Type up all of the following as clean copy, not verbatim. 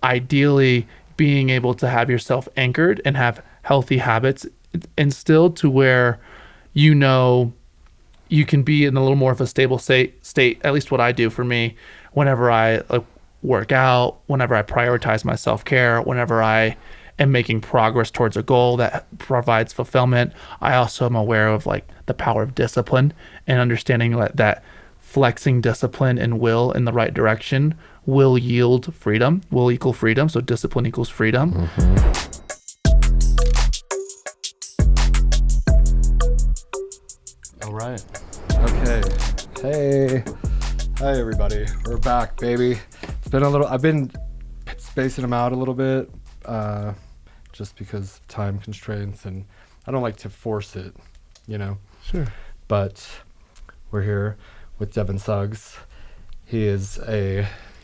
ideally being able to have yourself anchored and have healthy habits instilled to where you know you can be in a little more of a stable state, at least what I do for me, whenever I work out, whenever I prioritize my self-care, whenever I am making progress towards a goal that provides fulfillment. I also am aware of like the power of discipline and understanding that flexing discipline and will in the right direction will yield freedom, will equal freedom. So discipline equals freedom. Mm-hmm. All right. Okay. Hey. Hi, everybody. We're back, baby. It's been I've been spacing them out a little bit, just because of time constraints, and I don't like to force it, you know? Sure. But we're here with Devon Suggs. He is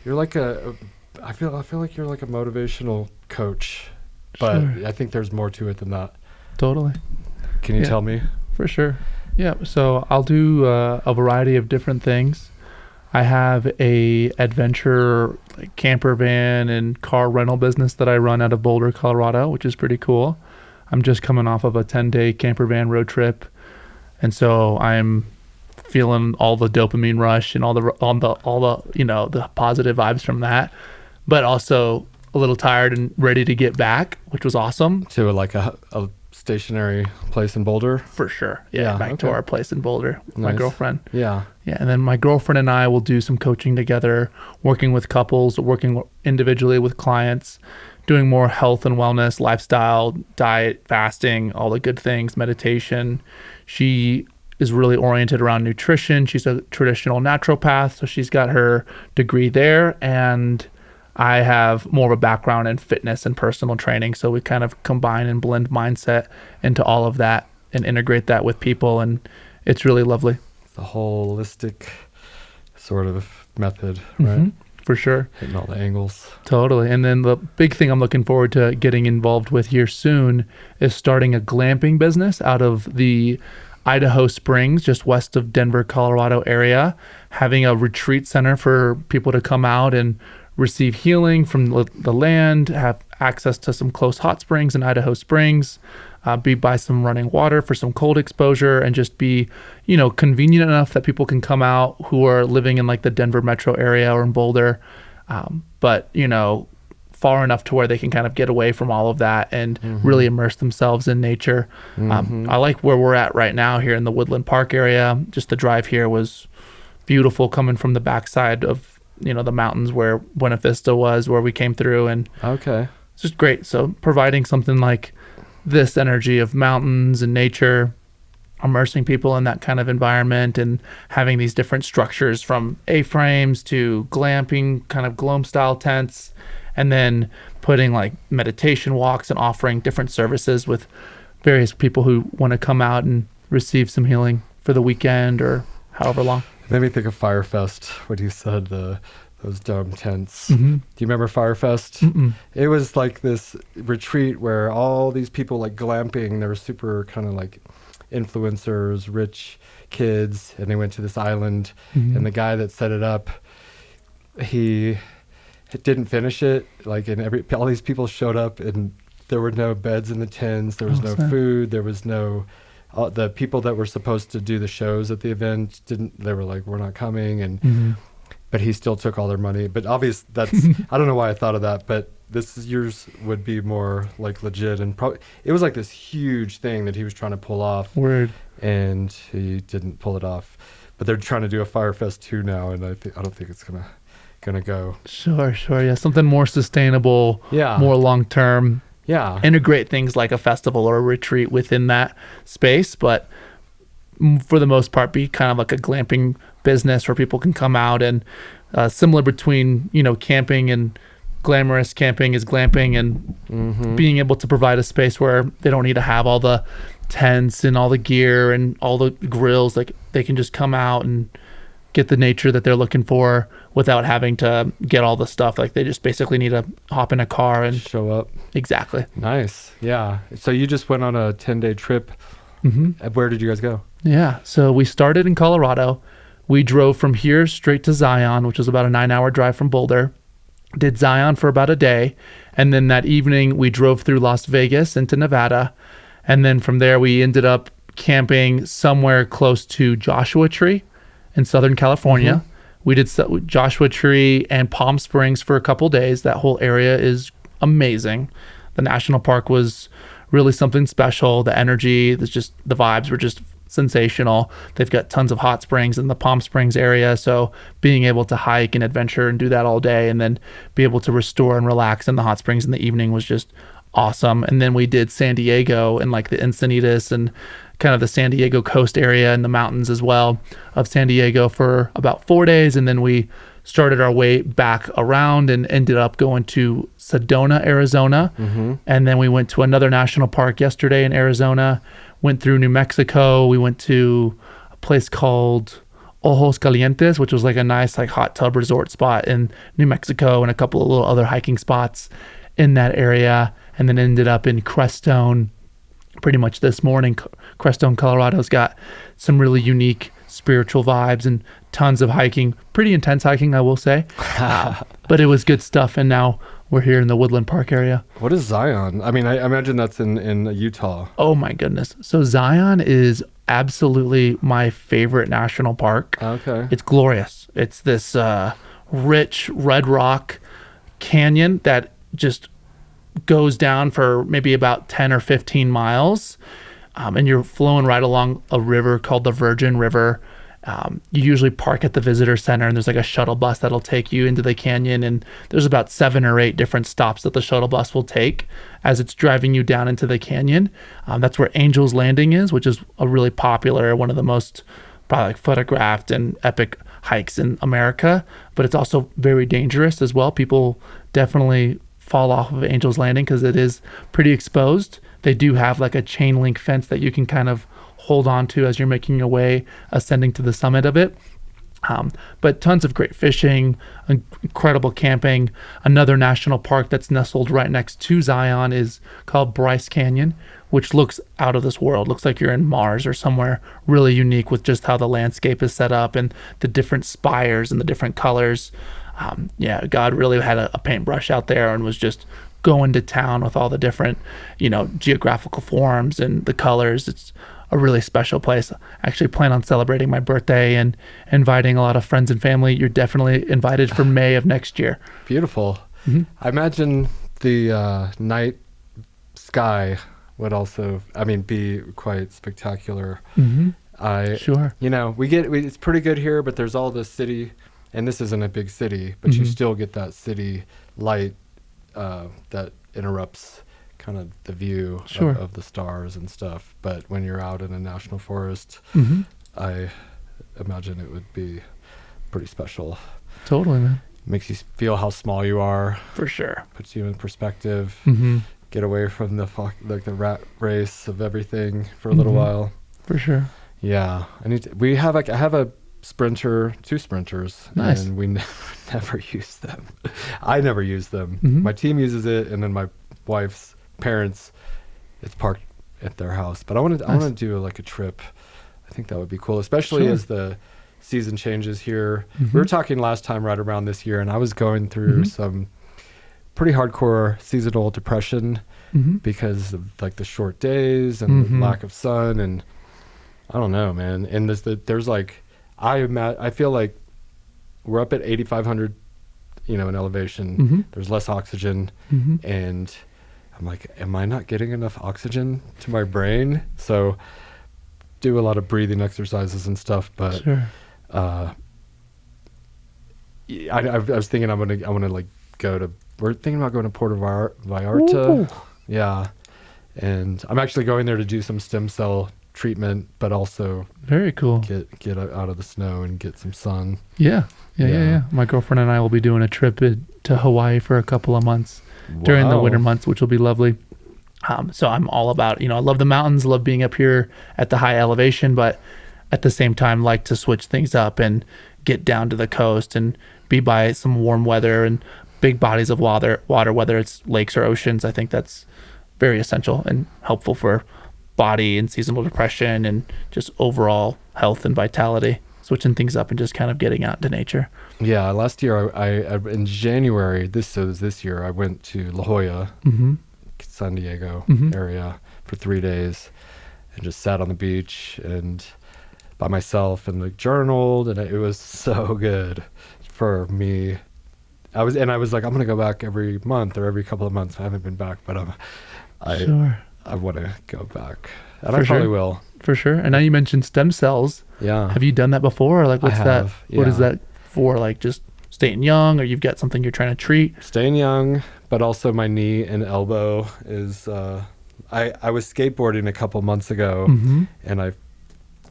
you're like I feel like you're like a motivational coach, but Sure. I think there's more to it than that. Totally. Can you tell me? For sure. Yeah. So I'll do a variety of different things. I have a adventure camper van and car rental business that I run out of Boulder, Colorado, which is pretty cool. I'm just coming off of a 10-day camper van road trip, and so I'm feeling all the dopamine rush and all the the positive vibes from that, but also a little tired and ready to get back, which was awesome. To like a stationary place in Boulder? For sure. Yeah, back to our place in Boulder with my girlfriend. Yeah. Yeah, and then my girlfriend and I will do some coaching together, working with couples, working individually with clients, doing more health and wellness, lifestyle, diet, fasting, all the good things, meditation. She is really oriented around nutrition. She's a traditional naturopath, so she's got her degree there, and I have more of a background in fitness and personal training, so we kind of combine and blend mindset into all of that and integrate that with people, and it's really lovely. It's a holistic sort of method, right? Mm-hmm, for sure. Hitting all the angles. Totally. And then the big thing I'm looking forward to getting involved with here soon is starting a glamping business out of the Idaho Springs, just west of Denver, Colorado area, having a retreat center for people to come out and receive healing from the land, have access to some close hot springs in Idaho Springs, be by some running water for some cold exposure, and just be, convenient enough that people can come out who are living in like the Denver metro area or in Boulder, but far enough to where they can kind of get away from all of that and really immerse themselves in nature. I like where we're at right now here in the Woodland Park area. Just the drive here was beautiful, coming from the backside of the mountains where Buena Vista was, where we came through, and okay, it's just great. So providing something like this energy of mountains and nature, immersing people in that kind of environment, and having these different structures from A-frames to glamping, kind of gloam style tents, and then putting like meditation walks and offering different services with various people who want to come out and receive some healing for the weekend or however long. It made me think of Firefest when you said those dome tents. Mm-hmm. Do you remember Firefest? Mm-mm. It was like this retreat where all these people like glamping, they were super kind of like influencers, rich kids, and they went to this island, and the guy that set it up, he didn't finish it. And all these people showed up, and there were no beds in the tents, there was no food, there was no... the people that were supposed to do the shows at the event they were like, we're not coming, and but he still took all their money. But obviously that's I don't know why I thought of that, but yours would be more like legit, and probably it was like this huge thing that he was trying to pull off. Word. And he didn't pull it off. But they're trying to do a Firefest 2 now, and I don't think it's gonna go. Sure. Yeah, something more sustainable, more long term. Yeah. Integrate things like a festival or a retreat within that space, but for the most part be kind of like a glamping business where people can come out, and similar between camping and glamorous camping is glamping, and being able to provide a space where they don't need to have all the tents and all the gear and all the grills. Like they can just come out and get the nature that they're looking for without having to get all the stuff. Like they just basically need to hop in a car and show up. Exactly. Nice. Yeah. So you just went on a 10-day trip. Where did you guys go? Yeah. So we started in Colorado. We drove from here straight to Zion, which is about a 9-hour drive from Boulder. did Zion for about a day, and then that evening we drove through Las Vegas into Nevada, and then from there we ended up camping somewhere close to Joshua Tree in Southern California. We did Joshua Tree and Palm Springs for a couple days. That whole area is amazing. The national park was really something special. The energy, the vibes were just sensational. They've got tons of hot springs in the Palm Springs area, so being able to hike and adventure and do that all day and then be able to restore and relax in the hot springs in the evening was just awesome. And then we did San Diego and like the Encinitas and kind of the San Diego coast area and the mountains as well of San Diego for about 4 days, and then we started our way back around and ended up going to Sedona, Arizona. And then we went to another national park yesterday in Arizona, went through New Mexico. We went to a place called Ojos Calientes, which was like a nice like hot tub resort spot in New Mexico, and a couple of little other hiking spots in that area. And then ended up in Crestone pretty much this morning. Crestone, Colorado's got some really unique spiritual vibes and tons of hiking, pretty intense hiking, I will say. But it was good stuff. And now we're here in the Woodland Park area. What is Zion? I mean, I imagine that's in Utah. Oh my goodness. So Zion is absolutely my favorite national park. Okay. It's glorious. It's this rich red rock canyon that just goes down for maybe about 10 or 15 miles. And you're flowing right along a river called the Virgin River. You usually park at the visitor center, and there's like a shuttle bus that'll take you into the canyon, and there's about 7 or 8 different stops that the shuttle bus will take as it's driving you down into the canyon. That's where Angel's Landing is, which is a really popular, one of the most probably like photographed and epic hikes in America, but it's also very dangerous as well. People definitely fall off of Angel's Landing because it is pretty exposed. They do have like a chain link fence that you can kind of hold on to as you're making your way ascending to the summit of it. But tons of great fishing, incredible camping. Another national park that's nestled right next to Zion is called Bryce Canyon, which looks out of this world. Looks like you're in Mars or somewhere really unique with just how the landscape is set up and the different spires and the different colors. God really had a paintbrush out there and was just going to town with all the different, geographical forms and the colors. It's a really special place. I actually plan on celebrating my birthday and inviting a lot of friends and family. You're definitely invited for May of next year. Beautiful. I imagine the night sky would also, be quite spectacular. Sure. It's pretty good here, but there's all this city, and this isn't a big city, but you still get that city light that interrupts kind of the view of the stars and stuff. But when you're out in a national forest, I imagine it would be pretty special. Totally, man. Makes you feel how small you are. For sure. Puts you in perspective. Get away from the rat race of everything for a little while. For sure. Yeah. I have a sprinter, 2 sprinters. Nice. And we never use them. I never use them. My team uses it, and then my wife's parents, it's parked at their house. But I want to do like a trip. I think that would be cool, especially as the season changes here. We were talking last time right around this year, and I was going through some pretty hardcore seasonal depression because of like the short days and the lack of sun, and I don't know, man. And there's like I feel like we're up at 8,500, in elevation. There's less oxygen, and I'm like, am I not getting enough oxygen to my brain? So do a lot of breathing exercises and stuff, but I was thinking I'm gonna like we're thinking about going to Puerto Vallarta. Ooh. Yeah, and I'm actually going there to do some stem cell treatment, but also very cool. Get out of the snow and get some sun. Yeah. My girlfriend and I will be doing a trip to Hawaii for a couple of months during the winter months, which will be lovely. So I'm all about, I love the mountains, love being up here at the high elevation, but at the same time, like to switch things up and get down to the coast and be by some warm weather and big bodies of water, whether it's lakes or oceans. I think that's very essential and helpful for body and seasonal depression and just overall health and vitality. switching things up and just kind of getting out into nature. Yeah, last year I in January, this year, I went to La Jolla, San Diego area for 3 days and just sat on the beach and by myself and like journaled, and it was so good for me. I was like, I'm gonna go back every month or every couple of months. I haven't been back, but I want to go back, and I probably will. For sure. And now you mentioned stem cells. Yeah. Have you done that before, or like what's that? Yeah. What is that for? Like just staying young, or you've got something you're trying to treat? Staying young, but also my knee and elbow is. I was skateboarding a couple months ago, and I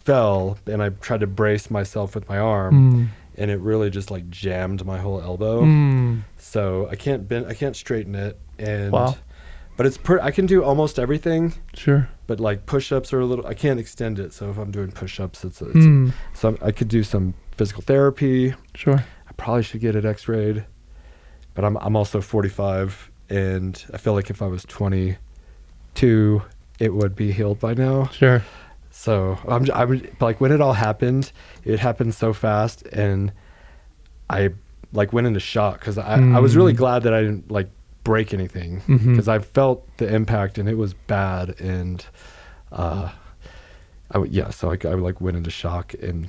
fell and I tried to brace myself with my arm, and it really just like jammed my whole elbow. So I can't straighten it, and but it's I can do almost everything. Sure. But like push-ups are I can't extend it. So if I'm doing push-ups, so I could do some physical therapy. Sure. I probably should get it x-rayed, but I'm also 45, and I feel like if I was 22, it would be healed by now. Sure. So I'm like, when it all happened, it happened so fast, and I like went into shock because I was really glad that I didn't like break anything, because I felt the impact and it was bad, and so I like went into shock, and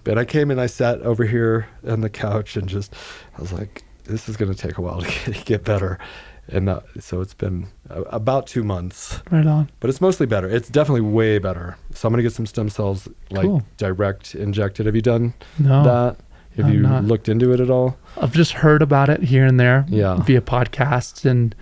but I came and I sat over here on the couch and I was like, this is going to take a while to get better. And so it's been about 2 months. Right on. But it's mostly better. It's definitely way better. So I'm going to get some stem cells like direct injected. Have you done that? Have you looked into it at all? I've just heard about it here and there via podcasts and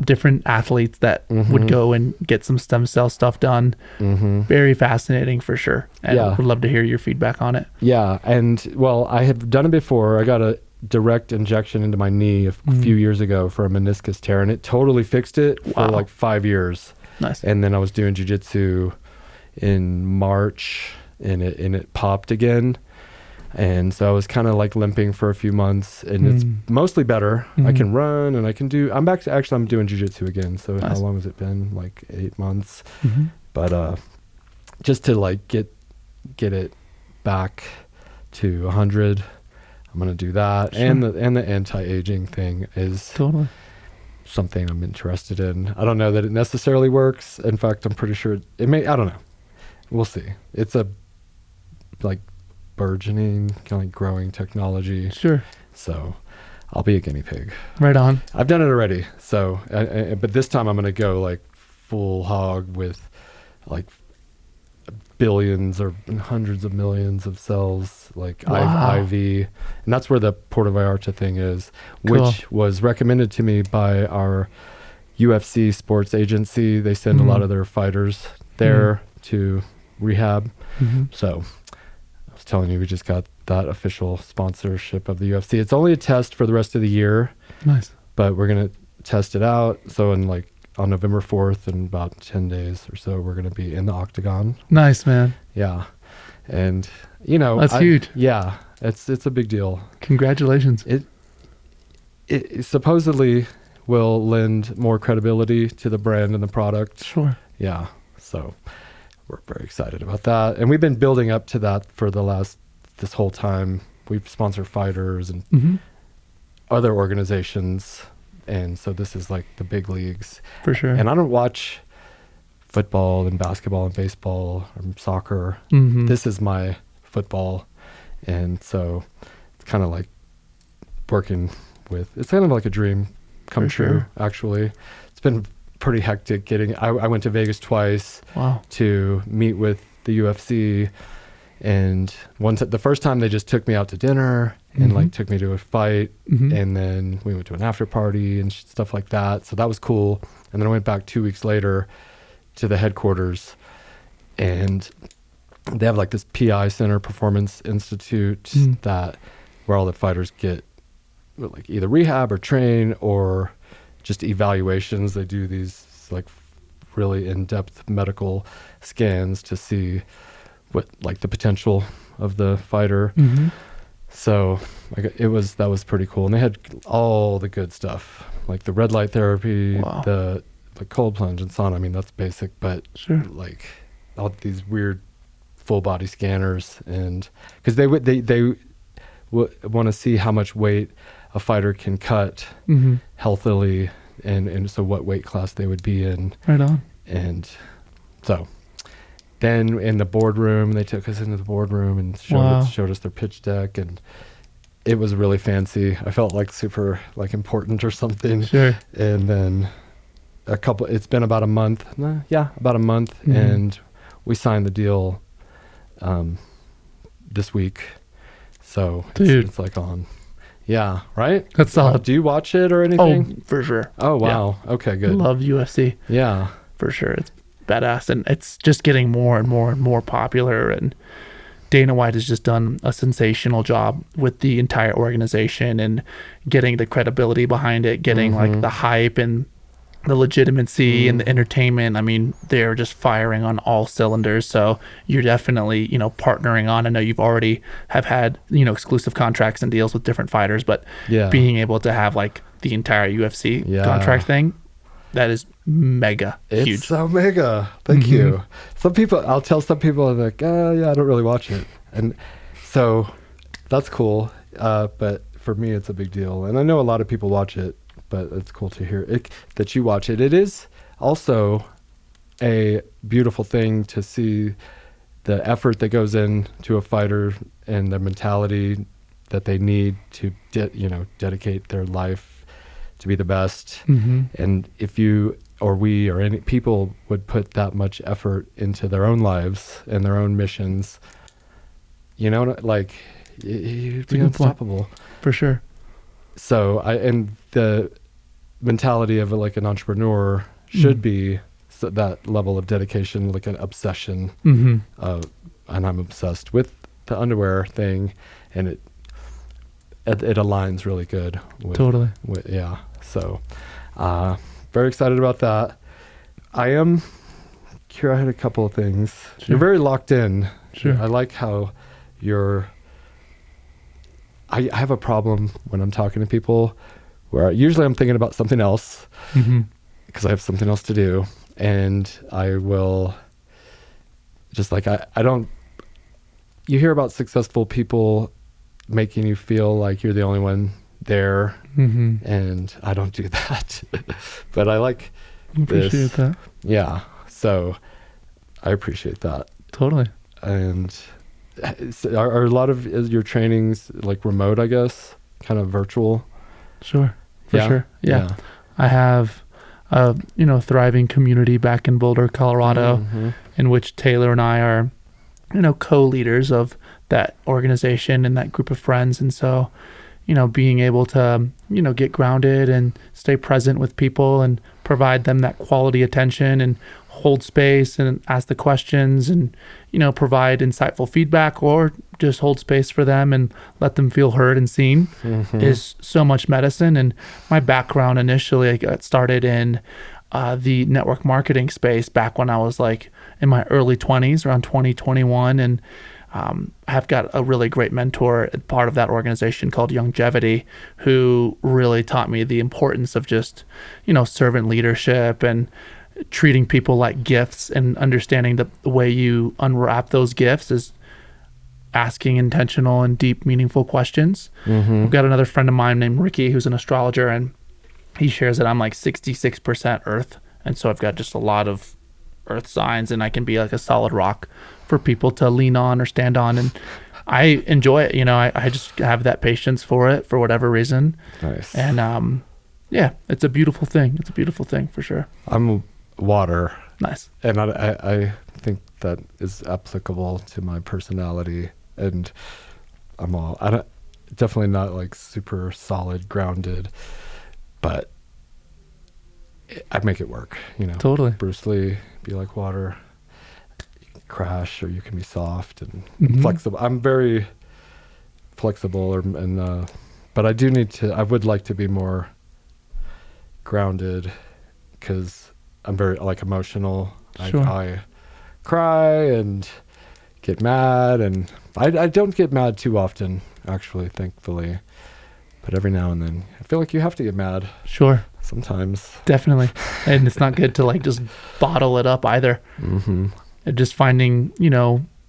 different athletes that would go and get some stem cell stuff done. Very fascinating for sure. And would love to hear your feedback on it. Yeah. And well, I have done it before. I got a direct injection into my knee a few years ago for a meniscus tear, and it totally fixed it for like 5 years. Nice. And then I was doing jiu-jitsu in March, and it popped again, and so I was kind of like limping for a few months, and it's mostly better. I can run, and I can do. I'm back to I'm doing jiu-jitsu again. So nice. How long has it been? Like 8 months. But just to like get it back to 100. I'm going to do that. Sure. And the anti-aging thing is totally something I'm interested in. I don't know that it necessarily works. In fact, I'm pretty sure it may. I don't know. We'll see. It's a like burgeoning, kind of like growing technology. Sure. So I'll be a guinea pig. Right on. I've done it already. So, but this time I'm going to go like full hog with like billions or hundreds of millions of cells, like IV, and that's where the Puerto Vallarta thing is, which was recommended to me by our UFC sports agency. They send a lot of their fighters there to rehab. So I was telling you, we just got that official sponsorship of the UFC. It's only a test for the rest of the year. Nice. But we're going to test it out. So on November 4th, in about 10 days or so, we're going to be in the octagon. Nice, man. Yeah. And, that's huge. Yeah. It's a big deal. Congratulations. It supposedly will lend more credibility to the brand and the product. Sure. Yeah. So we're very excited about that. And we've been building up to that for this whole time. We've sponsored fighters and other organizations. And so this is like the big leagues. For sure. And I don't watch football and basketball and baseball or soccer. This is my football. And so it's kind of like it's kind of like a dream come true, actually. It's been pretty hectic I went to Vegas twice to meet with the UFC. And the first time they just took me out to dinner and like took me to a fight, and then we went to an after party and stuff like that. So that was cool. And then I went back 2 weeks later to the headquarters, and they have like this PI Center Performance Institute where all the fighters get like either rehab or train or just evaluations. They do these like really in-depth medical scans to see what like the potential of the fighter. So that was pretty cool. And they had all the good stuff, like the red light therapy, the cold plunge and sauna. I mean, that's basic, but like all these weird full body scanners, and because they want to see how much weight a fighter can cut healthily, and so what weight class they would be in. Right on. And so then in the boardroom, they took us into the boardroom and showed us their pitch deck, and it was really fancy. I felt like super like important or something. Sure. And then it's been about a month. About a month. And we signed the deal this week. So it's like on. Yeah, right? That's solid. Do you watch it or anything? Oh, for sure. Oh, wow. Yeah. Okay, good. Love UFC. Yeah. For sure. It's badass. And it's just getting more and more and more popular. And Dana White has just done a sensational job with the entire organization and getting the credibility behind it, getting like the hype and the legitimacy and the entertainment. I mean, they're just firing on all cylinders. So you're definitely, partnering on. I know you've already have had, exclusive contracts and deals with different fighters, but being able to have like the entire UFC contract thing, that is mega huge. It's so mega. Thank you. I'll tell some people, I'm like, I don't really watch it. And so that's cool. But for me, it's a big deal. And I know a lot of people watch it, but it's cool to hear that you watch it. It is also a beautiful thing to see the effort that goes into a fighter and the mentality that they need to, dedicate their life to be the best. And if you or we or any people would put that much effort into their own lives and their own missions, like you'd be unstoppable. For sure. So and the mentality of like an entrepreneur should be that level of dedication, like an obsession. And I'm obsessed with the underwear thing, and it aligns really good with, totally. So very excited about that. I am curious. I had a couple of things. Sure. You're very locked in. Sure. I like how I have a problem when I'm talking to people where usually I'm thinking about something else because I have something else to do, and I will just like I don't. You hear about successful people making you feel like you're the only one there, and I don't do that. But I like appreciate that. Yeah, so I appreciate that totally. And are a lot of your trainings like remote, I guess, kind of virtual? Sure, for sure. Yeah. I have a thriving community back in Boulder, Colorado, in which Taylor and I are co-leaders of that organization and that group of friends. And so being able to get grounded and stay present with people and provide them that quality attention and hold space and ask the questions and provide insightful feedback or just hold space for them and let them feel heard and seen is so much medicine. And my background initially, I got started in the network marketing space back when I was like in my early 20s, around 2021, and I've got a really great mentor, part of that organization called Longevity, who really taught me the importance of just, servant leadership and treating people like gifts, and understanding the way you unwrap those gifts is asking intentional and deep, meaningful questions. I've got another friend of mine named Ricky, who's an astrologer, and he shares that I'm like 66% Earth. And so I've got just a lot of Earth signs, and I can be like a solid rock for people to lean on or stand on. And I enjoy it. I just have that patience for it for whatever reason. Nice. And it's a beautiful thing. It's a beautiful thing for sure. I'm water. Nice. And I think that is applicable to my personality, and I definitely not like super solid grounded, but I make it work, Totally. Bruce Lee, be like water. You can crash, or you can be soft and flexible. I'm very flexible, but I would like to be more grounded, because I'm very like emotional. Sure. I cry and get mad, and I don't get mad too often, actually, thankfully. But every now and then, I feel like you have to get mad. Sure. Sometimes. Definitely. And it's not good to like just bottle it up either. And just finding,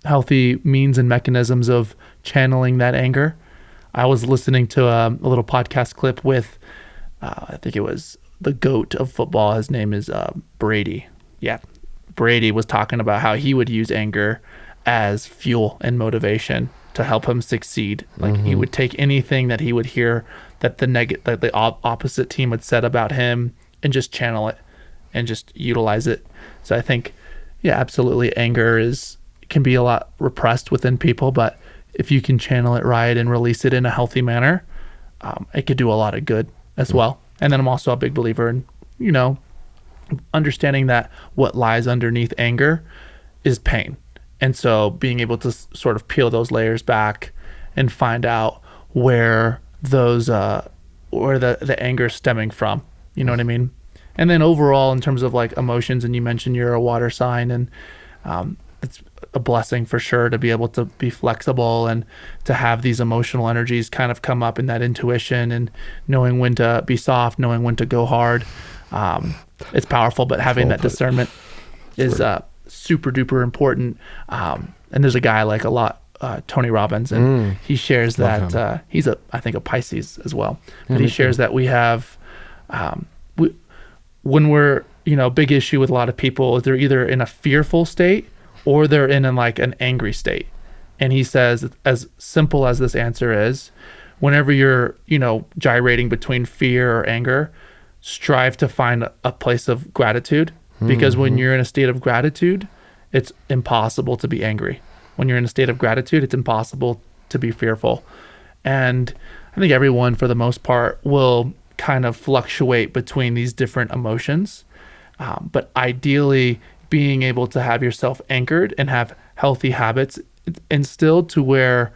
healthy means and mechanisms of channeling that anger. I was listening to a little podcast clip with, I think it was the GOAT of football. His name is Brady. Yeah. Brady was talking about how he would use anger as fuel and motivation to help him succeed. Like he would take anything that he would hear that the opposite team had said about him and just channel it and just utilize it. So I think, yeah, absolutely, anger can be a lot repressed within people, but if you can channel it right and release it in a healthy manner, it could do a lot of good as well. And then I'm also a big believer in, understanding that what lies underneath anger is pain. And so being able to sort of peel those layers back and find out where where the anger is stemming from, you know what I mean? And then overall, in terms of like emotions, and you mentioned you're a water sign, and it's a blessing for sure to be able to be flexible and to have these emotional energies kind of come up in that intuition and knowing when to be soft, knowing when to go hard. It's powerful, but having that discernment is super duper important. And there's a guy like a lot, Tony Robbins, and he shares that he's I think a Pisces as well, but he shares that we have when we're, big issue with a lot of people is they're either in a fearful state or they're in like an angry state. And he says, as simple as this answer is, whenever you're, gyrating between fear or anger, strive to find a place of gratitude, because when you're in a state of gratitude, it's impossible to be angry. When you're in a state of gratitude, it's impossible to be fearful. And I think everyone, for the most part, will kind of fluctuate between these different emotions. But ideally, being able to have yourself anchored and have healthy habits instilled to where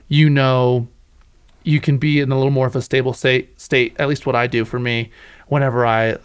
you can be in a little more of a stable state, at least what I do for me, whenever I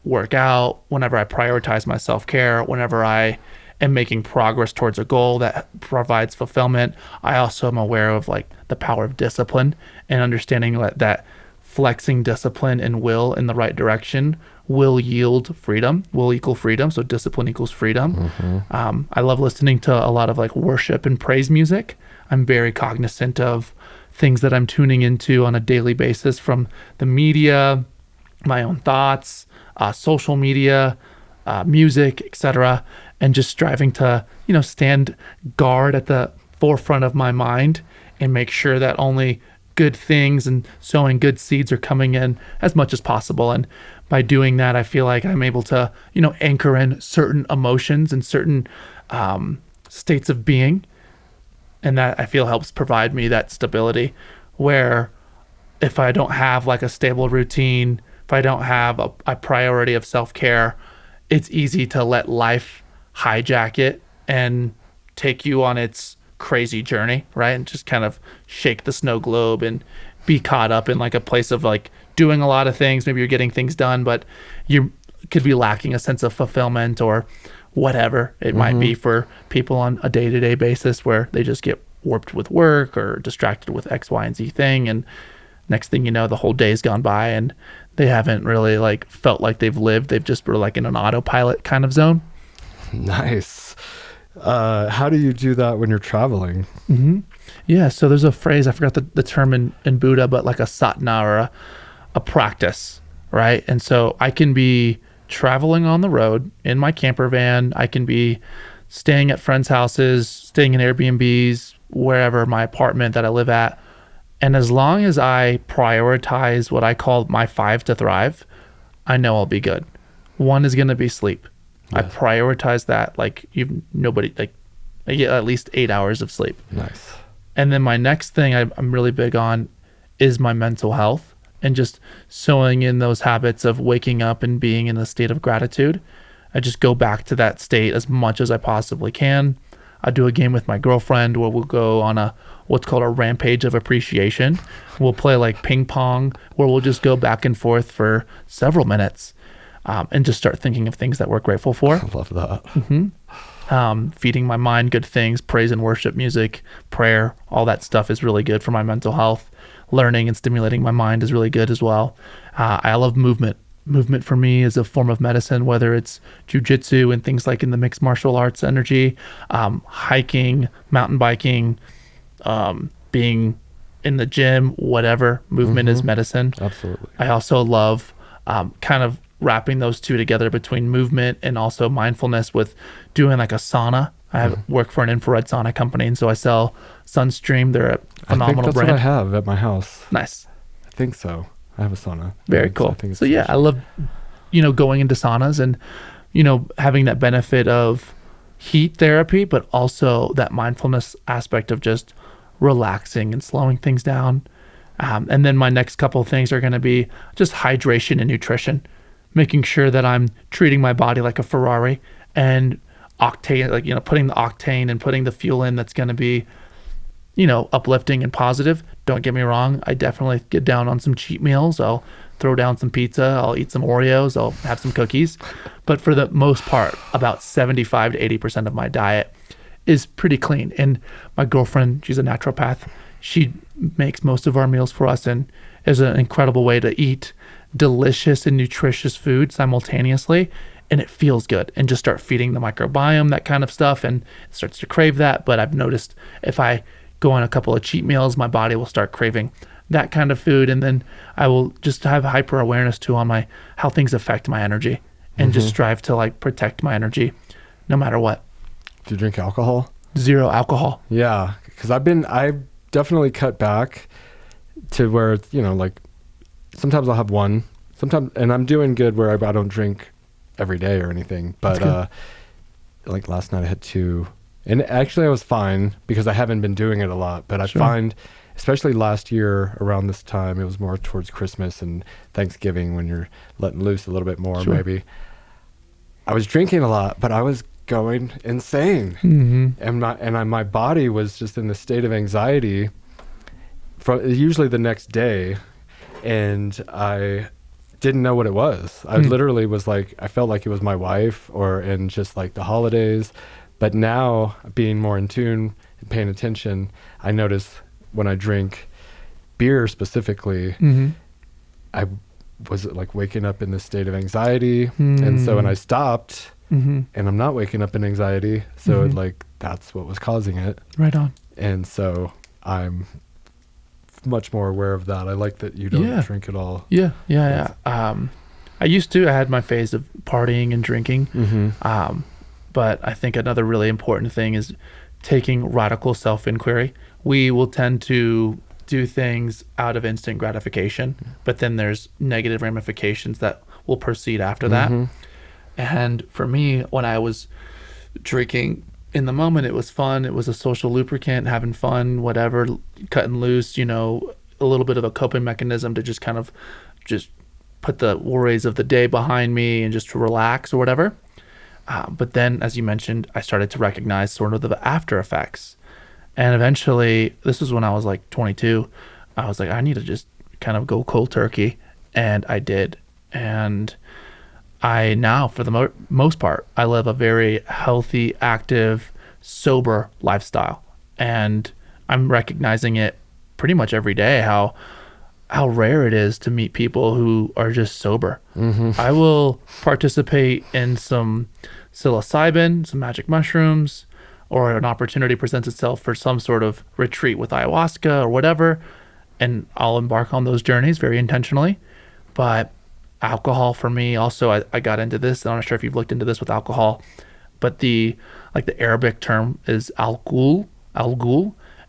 work out, whenever I prioritize my self-care, whenever I am making progress towards a goal that provides fulfillment. I also am aware of like the power of discipline and understanding that flexing discipline and will in the right direction will yield freedom, will equal freedom. So discipline equals freedom. I love listening to a lot of like worship and praise music. I'm very cognizant of things that I'm tuning into on a daily basis, from the media, my own thoughts, social media, music, etc., and just striving to, stand guard at the forefront of my mind and make sure that only good things and sowing good seeds are coming in as much as possible. And by doing that, I feel like I'm able to, anchor in certain emotions and certain states of being. And that I feel helps provide me that stability, where if I don't have like a stable routine, if I don't have a priority of self-care, it's easy to let life hijack it and take you on its crazy journey, right? And just kind of shake the snow globe and be caught up in like a place of like doing a lot of things. Maybe you're getting things done, but you could be lacking a sense of fulfillment or whatever it might be for people on a day-to-day basis, where they just get warped with work or distracted with X, Y, and Z thing. And next thing you know, the whole day's gone by and they haven't really like felt like they've lived. They've just were like in an autopilot kind of zone. Nice. How do you do that when you're traveling? Yeah. So there's a phrase, I forgot the term in Buddha, but like a sadhana or a practice, right? And so I can be traveling on the road in my camper van. I can be staying at friends' houses, staying in Airbnbs, wherever, my apartment that I live at. And as long as I prioritize what I call my 5 to thrive, I know I'll be good. One is going to be sleep. Yes. I prioritize that. Like I get at least 8 hours of sleep. Nice. And then my next thing I'm really big on is my mental health, and just sowing in those habits of waking up and being in a state of gratitude. I just go back to that state as much as I possibly can. I do a game with my girlfriend where we'll go on what's called a rampage of appreciation. We'll play like ping pong, where we'll just go back and forth for several minutes and just start thinking of things that we're grateful for. I love that. Feeding my mind good things, praise and worship music, prayer, all that stuff is really good for my mental health. Learning and stimulating my mind is really good as well. I love movement. movement for me is a form of medicine, whether it's jujitsu and things like in the mixed martial arts energy, hiking, mountain biking, being in the gym, whatever. Movement is medicine. Absolutely. I also love kind of wrapping those two together between movement and also mindfulness with doing like a sauna. I work for an infrared sauna company, and so I sell Sunstream. They're a phenomenal I think that's brand. what I have at my house. Nice. I think so. I have a sauna. Very So cool. I think it's So yeah, I love, going into saunas and, having that benefit of heat therapy, but also that mindfulness aspect of just relaxing and slowing things down. And then my next couple of things are going to be just hydration and nutrition, making sure that I'm treating my body like a Ferrari and octane, like, putting the octane and putting the fuel in that's going to be, uplifting and positive. Don't get me wrong. I definitely get down on some cheat meals. I'll throw down some pizza. I'll eat some Oreos. I'll have some cookies. But for the most part, about 75 to 80% of my diet is pretty clean. And my girlfriend, she's a naturopath. She makes most of our meals for us and is an incredible way to eat delicious and nutritious food simultaneously. And it feels good. And just start feeding the microbiome, that kind of stuff. And it starts to crave that. But I've noticed if I go on a couple of cheat meals, my body will start craving that kind of food. And then I will just have hyper awareness too on how things affect my energy and just strive to like protect my energy no matter what. Do you drink alcohol? Zero alcohol. Yeah, because I've definitely cut back to where it's, like sometimes I'll have one, sometimes, and I'm doing good where I don't drink every day or anything. But like last night I had two, and actually I was fine because I haven't been doing it a lot. But I find, especially last year around this time, it was more towards Christmas and Thanksgiving when you're letting loose a little bit more. Maybe I was drinking a lot, but I was going insane, and my body was just in this state of anxiety for usually the next day, and I didn't know what it was. I literally was like, I felt like it was my wife or in just like the holidays. But now, being more in tune and paying attention, I notice when I drink beer specifically, I was like waking up in this state of anxiety. And so when I stopped, and I'm not waking up in anxiety, so like that's what was causing it. Right on. And so I'm much more aware of that. I like that you don't drink at all. Yeah. I used to. I had my phase of partying and drinking. But I think another really important thing is taking radical self-inquiry. We will tend to do things out of instant gratification, but then there's negative ramifications that will proceed after that. And for me, when I was drinking in the moment, it was fun. It was a social lubricant, having fun, whatever, cutting loose, a little bit of a coping mechanism to just kind of just put the worries of the day behind me and just to relax or whatever. But then, as you mentioned, I started to recognize sort of the after effects. And eventually, this was when I was like 22, I was like, I need to just kind of go cold turkey. And I did. And I now, for the most part, I live a very healthy, active, sober lifestyle. And I'm recognizing it pretty much every day, how rare it is to meet people who are just sober. I will participate in some psilocybin, some magic mushrooms, or an opportunity presents itself for some sort of retreat with ayahuasca or whatever, and I'll embark on those journeys very intentionally. But alcohol for me also, I got into this. I'm not sure if you've looked into this with alcohol, but the Arabic term is al-ghul,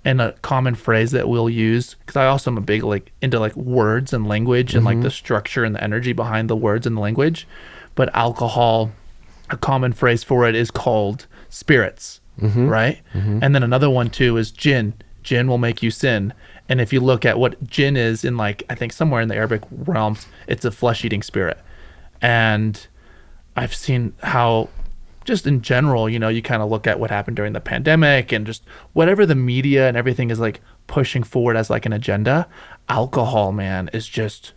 and a common phrase that we'll use, because I also am a big into words and language and the structure and the energy behind the words and the language. But alcohol, a common phrase for it is called spirits, right? And then another one too is jinn. Jinn will make you sin. And if you look at what jinn is in I think somewhere in the Arabic realms, it's a flesh-eating spirit. And I've seen how just in general, you kind of look at what happened during the pandemic and just whatever the media and everything is pushing forward as an agenda. Alcohol, man, is just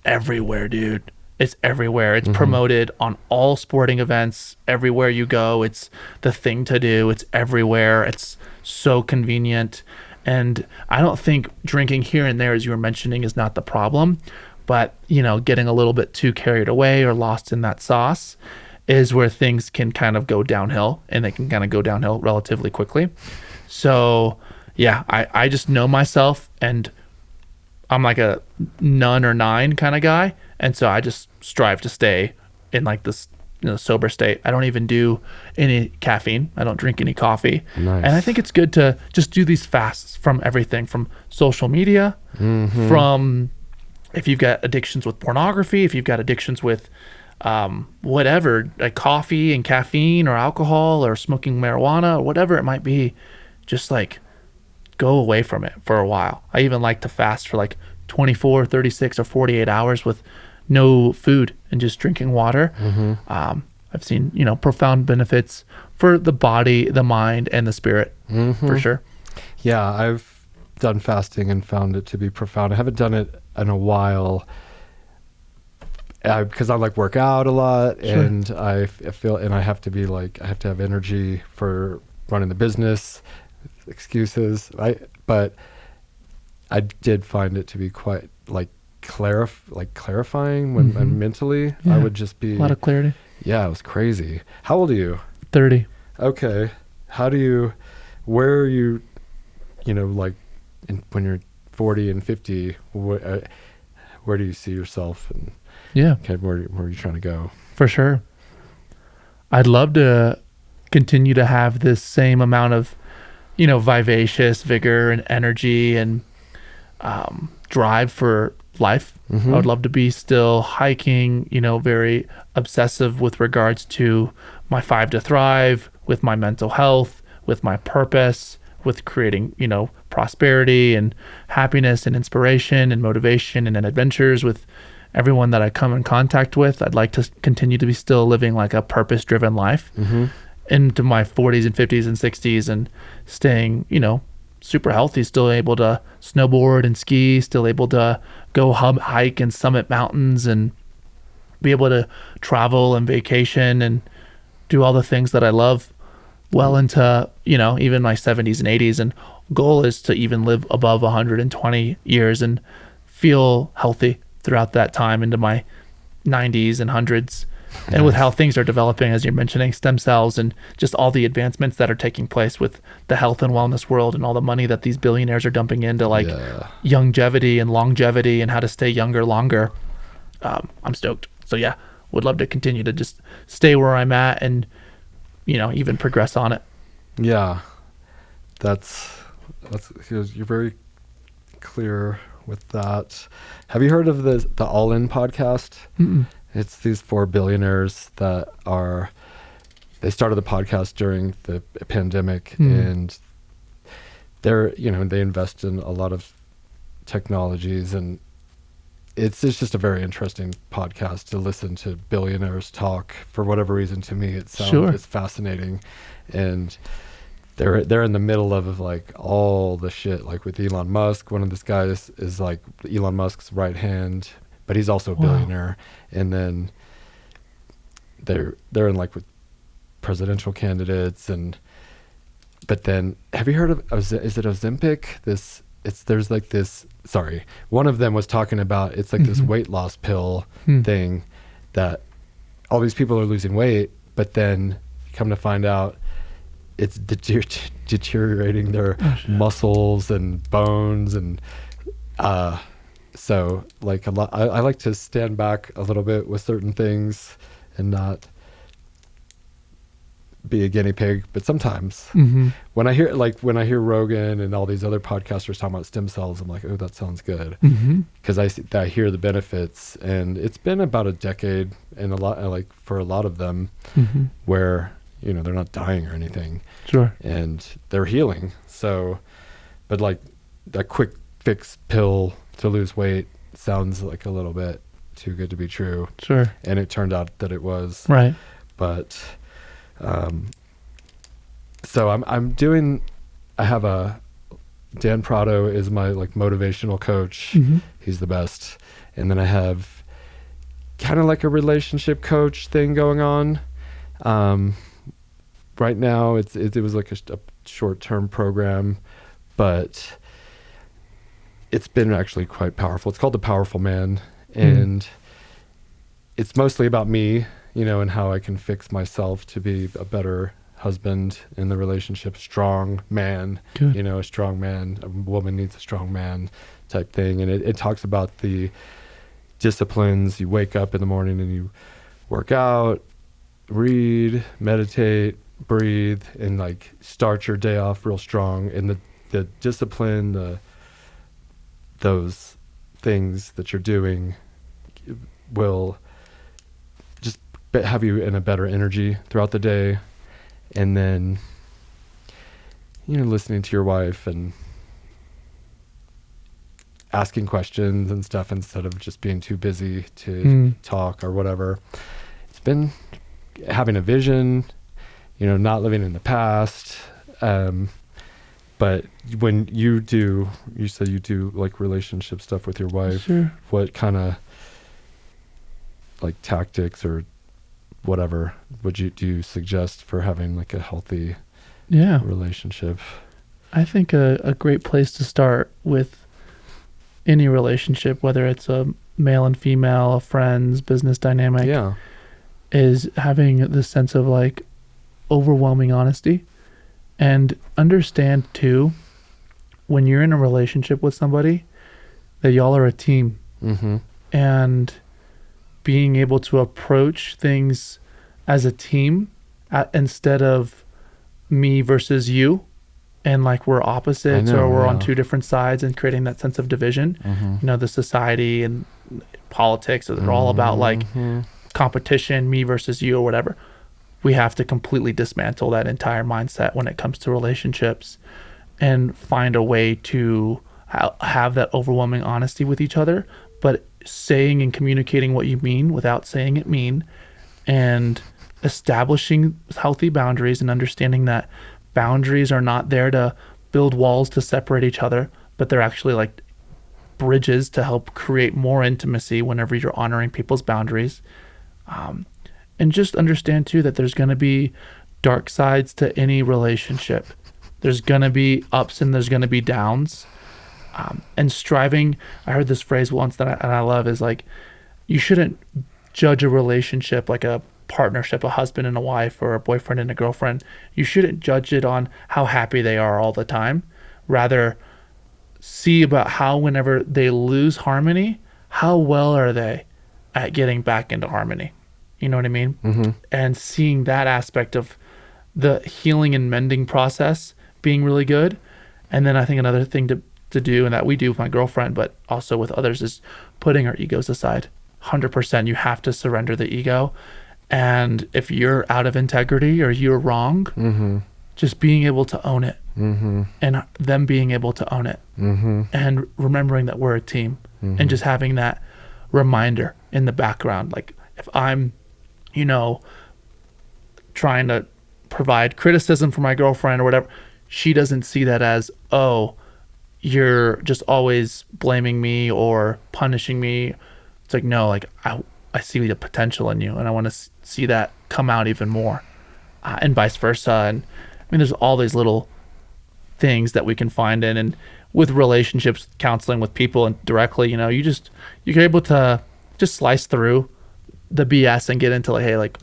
everywhere, dude. It's everywhere. It's promoted on all sporting events. Everywhere you go, it's the thing to do. It's everywhere. It's so convenient. And I don't think drinking here and there, as you were mentioning, is not the problem. but getting a little bit too carried away or lost in that sauce is where things can kind of go downhill, and they can kind of go downhill relatively quickly. So yeah, I just know myself, and I'm like a none or nine kind of guy. And so I just strive to stay in like this sober state. I don't even do any caffeine. I don't drink any coffee. Nice. And I think it's good to just do these fasts from everything, from social media, from if you've got addictions with pornography, if you've got addictions with whatever, like coffee and caffeine or alcohol or smoking marijuana or whatever it might be, just like go away from it for a while. I even like to fast for like 24, 36 or 48 hours with no food and just drinking water. I've seen, profound benefits for the body, the mind, and the spirit, for sure. Yeah, I've done fasting and found it to be profound. I haven't done it in a while because I like work out a lot, and I feel, and I have to be like, I have to have energy for running the business. Excuses, but I did find it to be quite like clarifying when I'm mentally. I would just be a lot of clarity. Yeah, it was crazy. How old are you? 30. Okay. Where are you, like when you're 40 and 50, where do you see yourself, and okay, where are you trying to go? For sure. I'd love to continue to have this same amount of vivacious vigor and energy and drive for life. I would love to be still hiking, very obsessive with regards to my 5 to thrive, with my mental health, with my purpose, with creating, prosperity and happiness and inspiration and motivation and adventures with everyone that I come in contact with. I'd like to continue to be still living like a purpose-driven life into my 40s and 50s and 60s, and staying, super healthy, still able to snowboard and ski, still able to go hike and summit mountains, and be able to travel and vacation and do all the things that I love well into, even my 70s and 80s. And goal is to even live above 120 years and feel healthy throughout that time into my 90s and hundreds. And with how things are developing, as you're mentioning, stem cells and just all the advancements that are taking place with the health and wellness world, and all the money that these billionaires are dumping into longevity and how to stay younger longer, I'm stoked. So yeah, would love to continue to just stay where I'm at and, even progress on it. Yeah, that's you're very clear with that. Have you heard of the All In podcast? It's these 4 billionaires that they started the podcast during the pandemic, and they invest in a lot of technologies, and it's just a very interesting podcast to listen to billionaires talk. For whatever reason, to me, it sounds it's fascinating, and they're in the middle of like all the shit, like with Elon Musk. One of these guys is like Elon Musk's right hand, but he's also a billionaire. And then they're in like with presidential candidates, but then have you heard of, is it Ozempic? There's like this, one of them was talking about, it's like this weight loss pill thing that all these people are losing weight, but then come to find out it's deteriorating their muscles and bones, and so like a lot, I like to stand back a little bit with certain things and not be a guinea pig. But sometimes when I hear Rogan and all these other podcasters talking about stem cells, I'm like, oh, that sounds good, because I hear the benefits. And it's been about a decade, and for a lot of them, where they're not dying or anything, and they're healing. So, but like that quick fix pill to lose weight sounds like a little bit too good to be true. And it turned out that it was. Right. But so I have Dan Prado is my like motivational coach. He's the best. And then I have kind of like a relationship coach thing going on. Right now it was like a short-term program, but it's been actually quite powerful. It's called The Powerful Man, And it's mostly about me, and how I can fix myself to be a better husband in the relationship, strong man. Good. A strong man, a woman needs a strong man type thing. And it talks about the disciplines. You wake up in the morning and you work out, read, meditate, breathe, and like start your day off real strong. And the discipline, those things that you're doing will just have you in a better energy throughout the day. And then, listening to your wife and asking questions and stuff instead of just being too busy to talk or whatever. It's been having a vision, not living in the past. But when you said you do like relationship stuff with your wife. Sure. What kind of like tactics or whatever do you suggest for having like a healthy relationship? I think a great place to start with any relationship, whether it's a male and female, a friends, business dynamic, is having this sense of like overwhelming honesty. And understand too, when you're in a relationship with somebody, that y'all are a team. And being able to approach things as a team instead of me versus you, and like we're opposites or we're on two different sides, and creating that sense of division. The society and politics are all about like competition, me versus you or whatever. We have to completely dismantle that entire mindset when it comes to relationships and find a way to have that overwhelming honesty with each other, but saying and communicating what you mean without saying it mean, and establishing healthy boundaries and understanding that boundaries are not there to build walls to separate each other, but they're actually like bridges to help create more intimacy whenever you're honoring people's boundaries. And just understand too that there's going to be dark sides to any relationship. There's going to be ups and there's going to be downs. And striving, I heard this phrase once that I love, is like, you shouldn't judge a relationship like a partnership, a husband and a wife or a boyfriend and a girlfriend. You shouldn't judge it on how happy they are all the time. Rather, see about how whenever they lose harmony, how well are they at getting back into harmony? You know what I mean? And seeing that aspect of the healing and mending process being really good. And then I think another thing to do, and that we do with my girlfriend, but also with others, is putting our egos aside. 100%. You have to surrender the ego. And if you're out of integrity or you're wrong, just being able to own it, and them being able to own it, and remembering that we're a team, and just having that reminder in the background. Like if I'm, trying to provide criticism for my girlfriend or whatever, she doesn't see that as, oh, you're just always blaming me or punishing me. It's like, no, like I see the potential in you, and I want to see that come out even more, and vice versa. And I mean, there's all these little things that we can find in, and with relationships counseling with people and directly, you're able to just slice through the BS and get into like, hey, like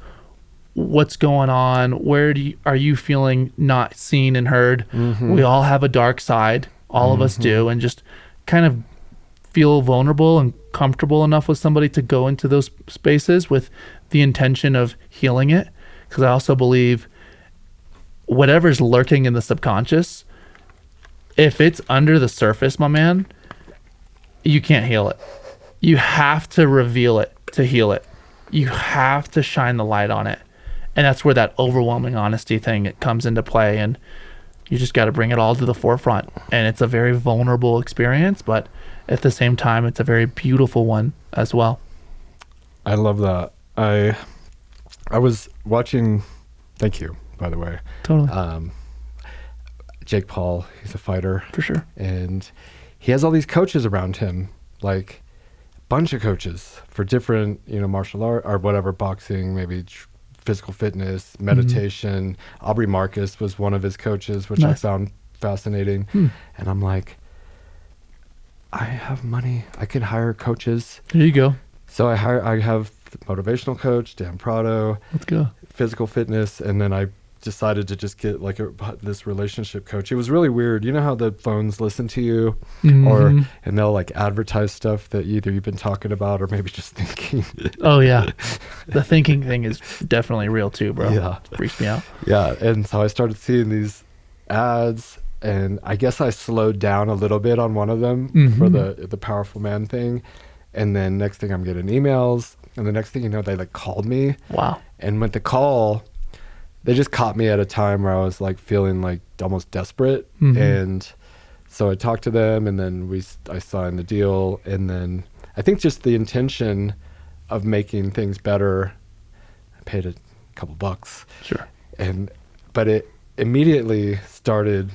what's going on? Where are you feeling not seen and heard? We all have a dark side. All of us do. And just kind of feel vulnerable and comfortable enough with somebody to go into those spaces with the intention of healing it. Because I also believe whatever's lurking in the subconscious, if it's under the surface, my man, you can't heal it. You have to reveal it to heal it. You have to shine the light on it. And that's where that overwhelming honesty thing comes into play. And you just got to bring it all to the forefront. And it's a very vulnerable experience, but at the same time, it's a very beautiful one as well. I love that. I was watching, thank you, by the way. Totally. Jake Paul, he's a fighter. For sure. And he has all these coaches around him, like a bunch of coaches for different, martial art or whatever, boxing, maybe physical fitness, meditation. Aubrey Marcus was one of his coaches, which I found fascinating. And I'm like, I have money. I could hire coaches. There you go. So I have motivational coach, Dan Prado, Let's go. physical fitness, and then I decided to just get like this relationship coach. It was really weird. You know how the phones listen to you, Mhm. and they'll like advertise stuff that either you've been talking about or maybe just thinking. Oh yeah, the thinking thing is definitely real too, bro. Yeah. Freaks me out. Yeah, and so I started seeing these ads, and I guess I slowed down a little bit on one of them for the powerful man thing, and then next thing I'm getting emails, and the next thing you know, they like called me, Wow. and with the call, they just caught me at a time where I was like feeling like almost desperate, and so I talked to them, and then I signed the deal, and then I think just the intention of making things better, I paid a couple bucks. Sure. But it immediately started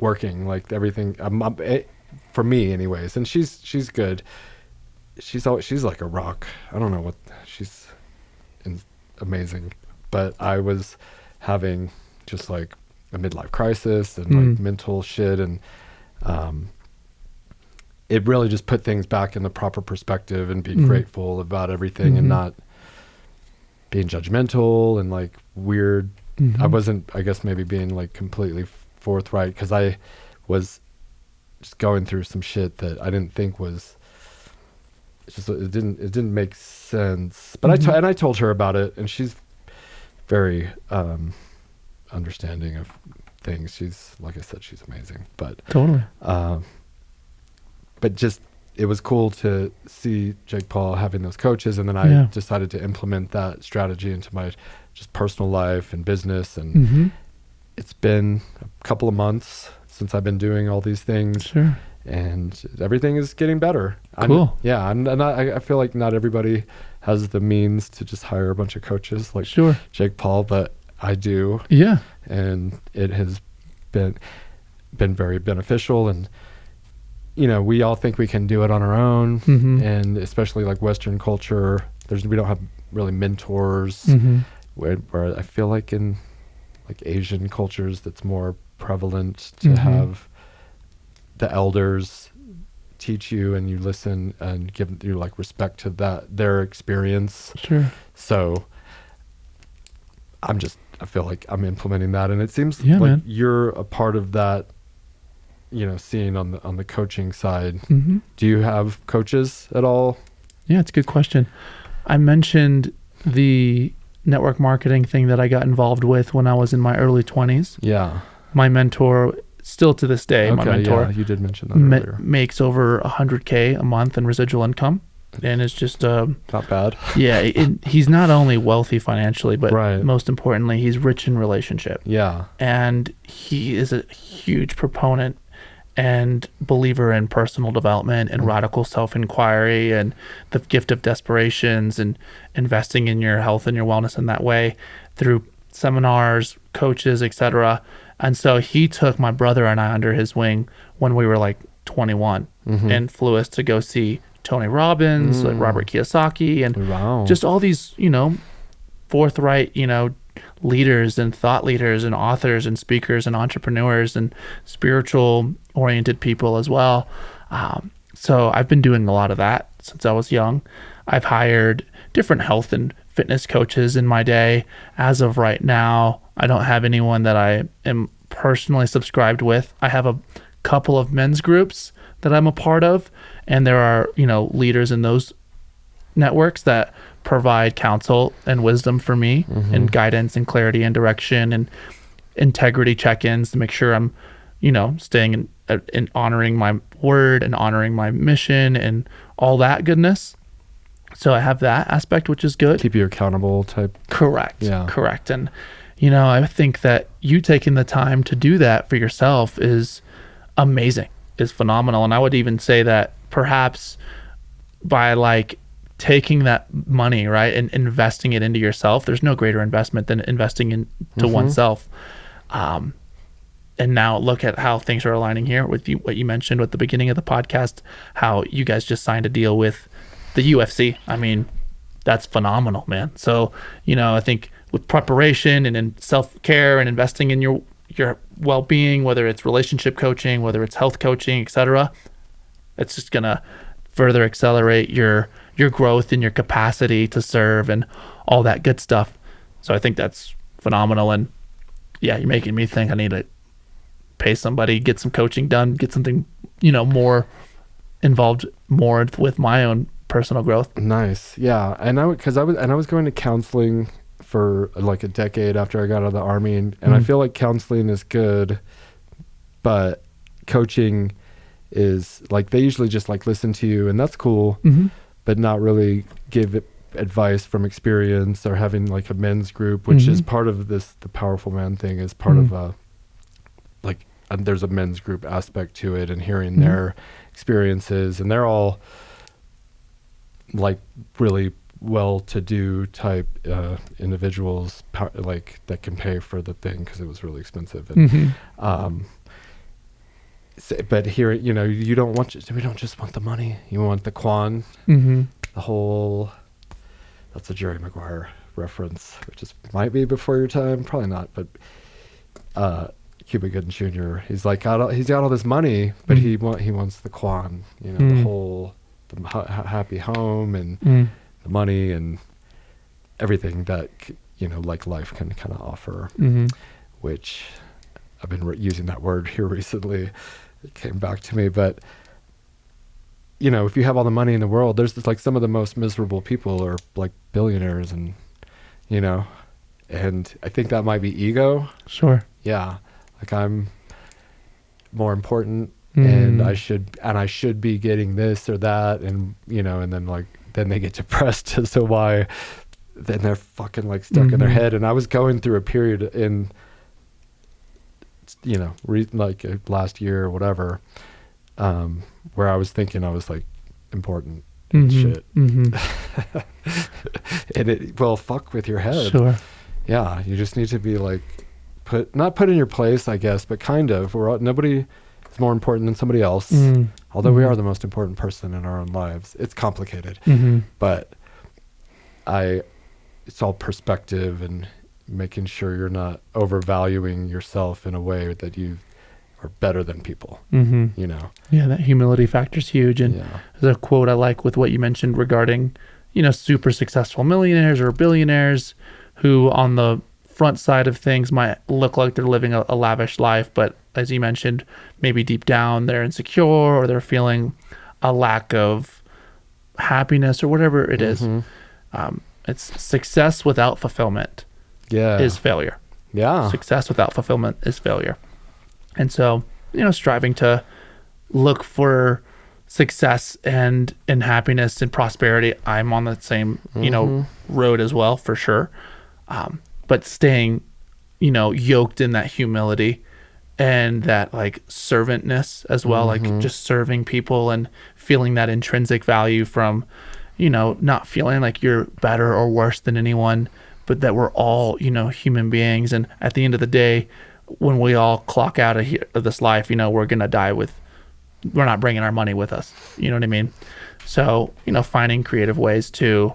working, like everything for me anyways. And she's good. She's like a rock. I don't know what, she's amazing. But I was having just like a midlife crisis and like mental shit, and it really just put things back in the proper perspective and being grateful about everything and not being judgmental and like weird. I wasn't, I guess, maybe being like completely forthright, because I was just going through some shit that I didn't think was, it didn't make sense. But I told her about it, and she's very understanding of things. She's, like I said, she's amazing. But Totally. but just, it was cool to see Jake Paul having those coaches, and then I decided to implement that strategy into my just personal life and business. And it's been a couple of months since I've been doing all these things. Sure. And everything is getting better. Cool. I feel like not everybody has the means to just hire a bunch of coaches like Sure. Jake Paul, but I do. Yeah. And it has been very beneficial. And you know, we all think we can do it on our own, and especially like Western culture, we don't have really mentors. Where I feel like in like Asian cultures, that's more prevalent to have the elders teach you, and you listen and give you like respect to their experience. Sure. So I feel like I'm implementing that, and it seems Yeah, like man. you're a part of that, you know, seeing on the coaching side. Do you have coaches at all? Yeah, it's a good question. I mentioned the network marketing thing that I got involved with when I was in my early 20s. Yeah. My mentor, still to this day, my mentor yeah, you did mention that earlier. makes over $100K a month in residual income, and it's just not bad. Yeah, he's not only wealthy financially, but Right. most importantly, he's rich in relationship. Yeah. And he is a huge proponent and believer in personal development and radical self-inquiry and the gift of desperations and investing in your health and your wellness in that way through seminars, coaches, etc. And so he took my brother and I under his wing when we were like 21 and flew us to go see Tony Robbins, like Robert Kiyosaki, and just all these, you know, forthright, you know, leaders and thought leaders and authors and speakers and entrepreneurs and spiritual oriented people as well. So I've been doing a lot of that since I was young. I've hired different health and fitness coaches in my day. As of right now, I don't have anyone that I am personally subscribed with. I have a couple of men's groups that I'm a part of, and there are, you know, leaders in those networks that provide counsel and wisdom for me and guidance and clarity and direction and integrity check-ins to make sure I'm, you know, staying in honoring my word and honoring my mission and all that goodness. So I have that aspect, which is good. Keep you accountable type. Correct. Yeah. Correct. And, you know, I think that you taking the time to do that for yourself is amazing, is phenomenal. And I would even say that perhaps by like taking that money, right, and investing it into yourself, there's no greater investment than investing into oneself. And now look at how things are aligning here with you, what you mentioned at the beginning of the podcast, how you guys just signed a deal with the UFC. I mean, that's phenomenal, man. So, you know, I think with preparation and in self-care and investing in your well-being, whether it's relationship coaching, whether it's health coaching, etc., It's just gonna further accelerate your growth and your capacity to serve and all that good stuff. So I think that's phenomenal. And yeah, you're making me think I need to pay somebody, get some coaching done, get something, more involved more with my own personal growth. Nice. Yeah. And I was going to counseling for like a decade after I got out of the Army, and I feel like counseling is good, but coaching is like, they usually just like listen to you, and that's cool, but not really give advice from experience, or having like a men's group, which is part of this, the Powerful Man thing is part of there's a men's group aspect to it, and hearing their experiences, and they're all like really well-to-do type individuals, like that can pay for the thing because it was really expensive. And but here, we don't just want the money. You want the quan, the whole. That's a Jerry Maguire reference, which might be before your time, probably not, but Cuba Gooding Jr. He's like he's got all this money, but he wants the quan, the whole happy home and the money and everything that like life can kind of offer, which I've been using that word here recently. It came back to me, but if you have all the money in the world, there's like some of the most miserable people are like billionaires, and and I think that might be ego. Sure. Yeah. Like, I'm more important, and I should be getting this or that, and and then they get depressed as to why. Then they're fucking like stuck in their head. And I was going through a period in last year or whatever, where I was thinking I was like important and shit. And it will fuck with your head. Sure. Yeah, you just need to be like not put in your place, I guess, but kind of. Nobody is more important than somebody else. Although we are the most important person in our own lives. It's complicated, but it's all perspective and making sure you're not overvaluing yourself in a way that you are better than people. Yeah, that humility factor is huge. And there's a quote I like with what you mentioned regarding super successful millionaires or billionaires who on the front side of things might look like they're living a lavish life, but as you mentioned, maybe deep down they're insecure, or they're feeling a lack of happiness, or whatever it is. It's success without fulfillment is failure. Success without fulfillment is failure. And so, striving to look for success and happiness and prosperity, I'm on the same, road as well, for sure. But staying, yoked in that humility and that like servantness as well, like just serving people and feeling that intrinsic value from, not feeling like you're better or worse than anyone, but that we're all, human beings. And at the end of the day, when we all clock out of this life, we're going to die we're not bringing our money with us. You know what I mean? So, finding creative ways to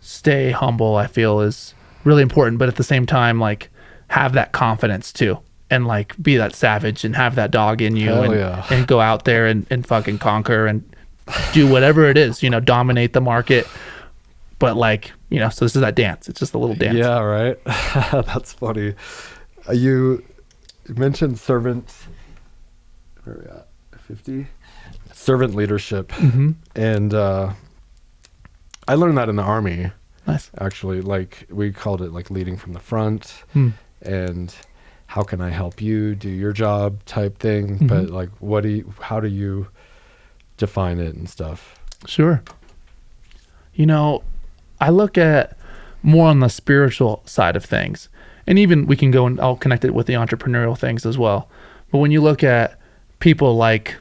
stay humble, I feel, is really important, but at the same time, like, have that confidence too, and like be that savage and have that dog in you, and go out there and fucking conquer and do whatever it is, dominate the market. But like, so this is that dance. It's just a little dance. Yeah, right. That's funny. You mentioned servant. Where are we at? 50? Servant leadership. And I learned that in the Army. Nice. Actually, like, we called it like leading from the front, and how can I help you do your job type thing. But like, how do you define it and stuff? Sure. I look at more on the spiritual side of things, and even we can go and I'll connect it with the entrepreneurial things as well. But when you look at people like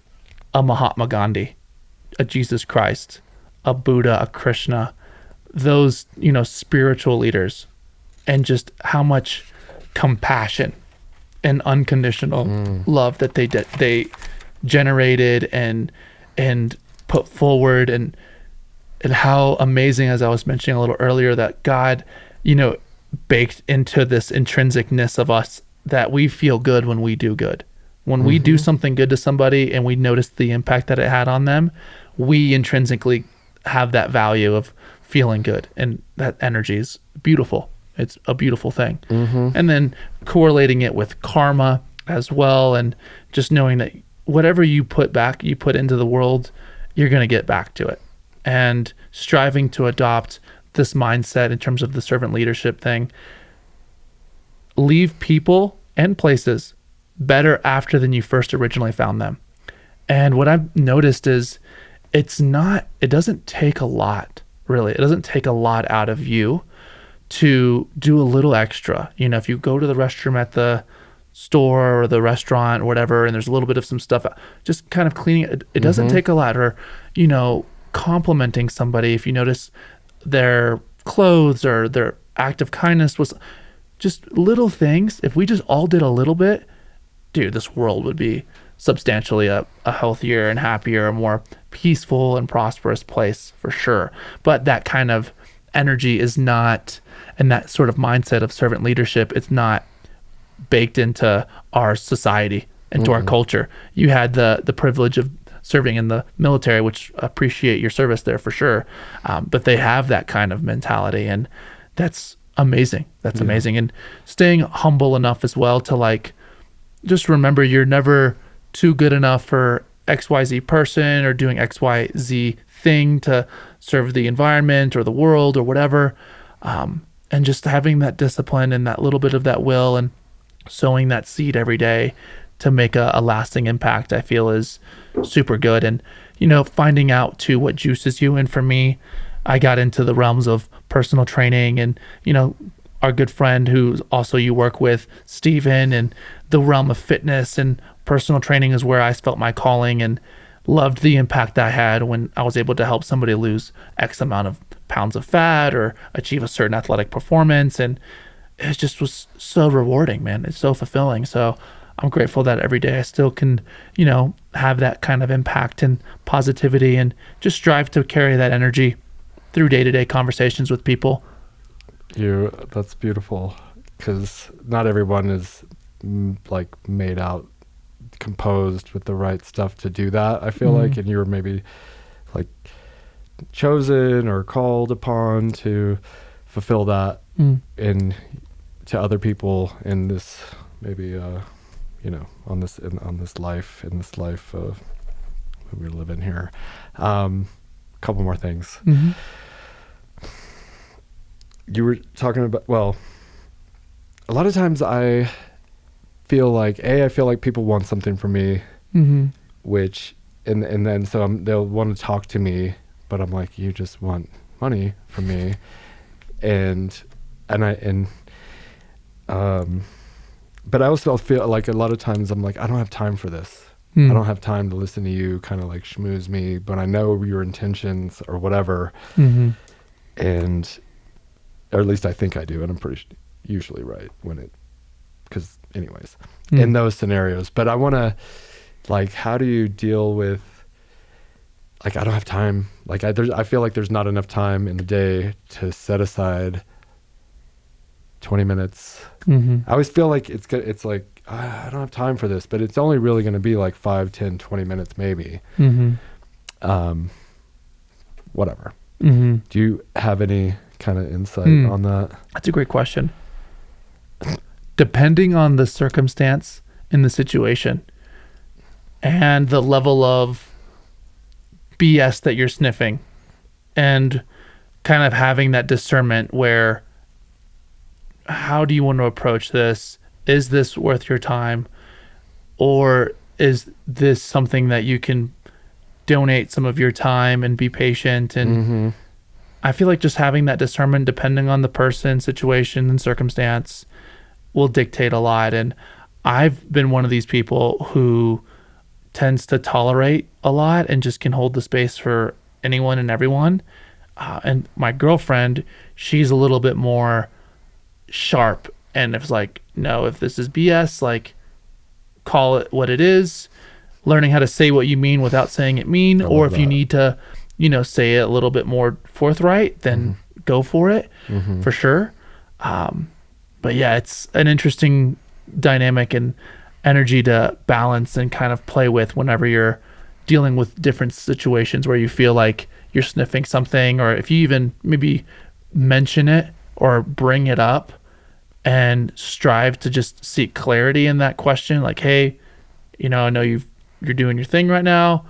a Mahatma Gandhi, a Jesus Christ, a Buddha, a Krishna, those, spiritual leaders, and just how much compassion and unconditional love that they generated and put forward, and how amazing, as I was mentioning a little earlier, that God, baked into this intrinsicness of us that we feel good when we do good. When we do something good to somebody and we notice the impact that it had on them, we intrinsically have that value of feeling good, and that energy is beautiful. It's a beautiful thing. And then correlating it with karma as well, and just knowing that whatever you put into the world, you're going to get back to it. And striving to adopt this mindset in terms of the servant leadership thing. Leave people and places better after than you first originally found them. And what I've noticed is it doesn't take a lot, really. It doesn't take a lot out of you to do a little extra. You know, if you go to the restroom at the store or the restaurant or whatever, and there's a little bit of some stuff, just kind of cleaning it. It doesn't take a lot. Or, you know, complimenting somebody if you notice their clothes or their act of kindness was just little things. If we just all did a little bit, dude, this world would be substantially a healthier and happier, a more peaceful and prosperous place for sure. But that kind of energy is not, and that sort of mindset of servant leadership, it's not baked into our society, into our culture. You had the privilege of serving in the military, which appreciate your service there for sure. But they have that kind of mentality, and that's amazing. That's amazing. And staying humble enough as well to like, just remember you're never too good enough for XYZ person or doing XYZ thing to serve the environment or the world or whatever. And just having that discipline and that little bit of that will and sowing that seed every day to make a lasting impact, I feel is super good. And, you know, finding out too what juices you. And for me, I got into the realms of personal training and, you know, our good friend who's also you work with, Steven, and the realm of fitness and personal training is where I felt my calling and loved the impact I had when I was able to help somebody lose X amount of pounds of fat or achieve a certain athletic performance. And it just was so rewarding, man. It's so fulfilling. So I'm grateful that every day I still can, you know, have that kind of impact and positivity and just strive to carry that energy through day-to-day conversations with people. That's beautiful, because not everyone is like made out composed with the right stuff to do that, I feel like, and you're maybe like chosen or called upon to fulfill that in to other people in this maybe you know, on this life that we live in here. Couple more things. You were talking about, well, a lot of times I feel like people want something from me, which and then so they'll want to talk to me, but I'm like, you just want money from me, but I also feel like a lot of times I'm like, I don't have time for this. I don't have time to listen to you kind of like schmooze me, but I know your intentions or whatever, and or at least I think I do, and I'm pretty usually right because anyways, in those scenarios. But I want to, like, how do you deal with, like, I don't have time. Like, I feel like there's not enough time in the day to set aside 20 minutes. I always feel like it's like, I don't have time for this, but it's only really going to be like 5, 10, 20 minutes maybe. Whatever. Do you have any kind of insight on that? That's a great question. Depending on the circumstance in the situation and the level of BS that you're sniffing, and kind of having that discernment where, how do you want to approach this? Is this worth your time? Or is this something that you can donate some of your time and be patient? And I feel like just having that discernment, depending on the person, situation, and circumstance, will dictate a lot. And I've been one of these people who tends to tolerate a lot and just can hold the space for anyone and everyone. And my girlfriend, she's a little bit more sharp, and it's like, no, if this is BS, like, call it what it is. Learning how to say what you mean without saying it mean, or if you need to, you know, say it a little bit more forthright, then go for it, for sure. But yeah, it's an interesting dynamic, and energy to balance and kind of play with whenever you're dealing with different situations where you feel like you're sniffing something, or if you even maybe mention it or bring it up and strive to just seek clarity in that question. Like, hey, I know you're doing your thing right now.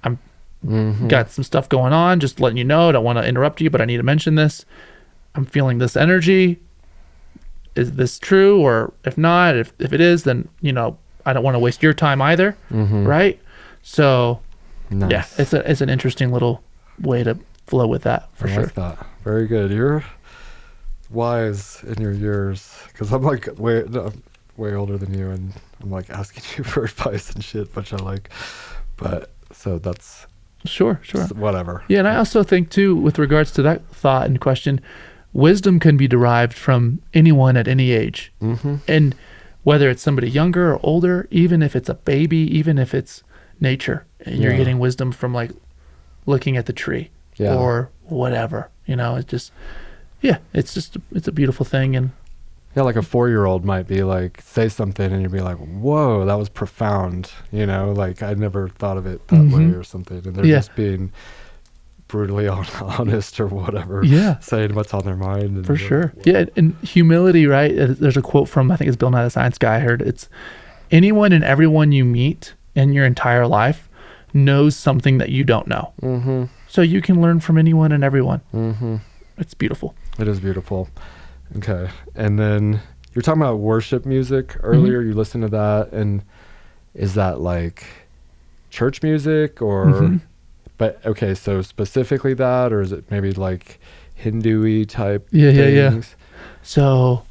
I'm got some stuff going on, just letting you know. I don't want to interrupt you, but I need to mention this. I'm feeling this energy. Is this true? Or if not, if it is, then, I don't want to waste your time either. Right? So Nice. yeah, it's an interesting little way to flow with that for sure. Like that. Very good. You're wise in your years, because I'm like way older than you, and I'm like asking you for advice and shit, which I like. But so that's sure whatever. Yeah, and I also think too, with regards to that thought and question, wisdom can be derived from anyone at any age. And whether it's somebody younger or older, even if it's a baby, even if it's nature, and you're getting wisdom from like looking at the tree or whatever, it's a beautiful thing. And yeah, like a 4-year-old might be like, say something and you'd be like, whoa, that was profound. Like I never thought of it that way or something. And they're just being brutally honest or whatever. Yeah. Saying what's on their mind. And for sure. Yeah. And humility, right? There's a quote from, I think it's Bill Nye the Science Guy I heard. It's anyone and everyone you meet in your entire life knows something that you don't know. So you can learn from anyone and everyone. It's beautiful. It is beautiful. Okay. And then you're talking about worship music earlier. You listen to that, and is that like church music or but okay, so specifically that, or is it maybe like Hindu-y type things? So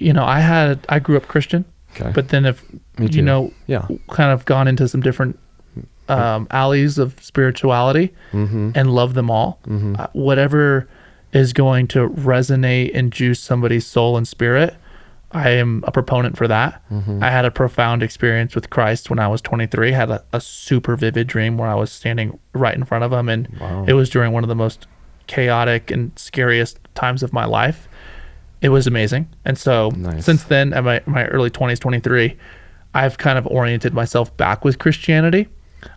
I grew up Christian. Okay. But then if kind of gone into some different alleys of spirituality and love them all. Whatever is going to resonate and juice somebody's soul and spirit, I am a proponent for that. I had a profound experience with Christ when I was 23. I had a super vivid dream where I was standing right in front of him, and it was during one of the most chaotic and scariest times of my life. It was amazing. And so since then, at my early 20s, 23, I've kind of oriented myself back with Christianity.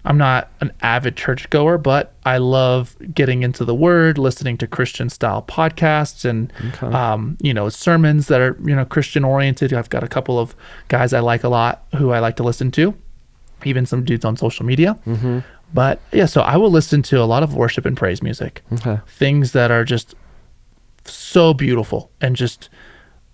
I'm not an avid churchgoer, but I love getting into the Word, listening to Christian style podcasts and, sermons that are, Christian oriented. I've got a couple of guys I like a lot who I like to listen to, even some dudes on social media. But yeah, so I will listen to a lot of worship and praise music, things that are just so beautiful and just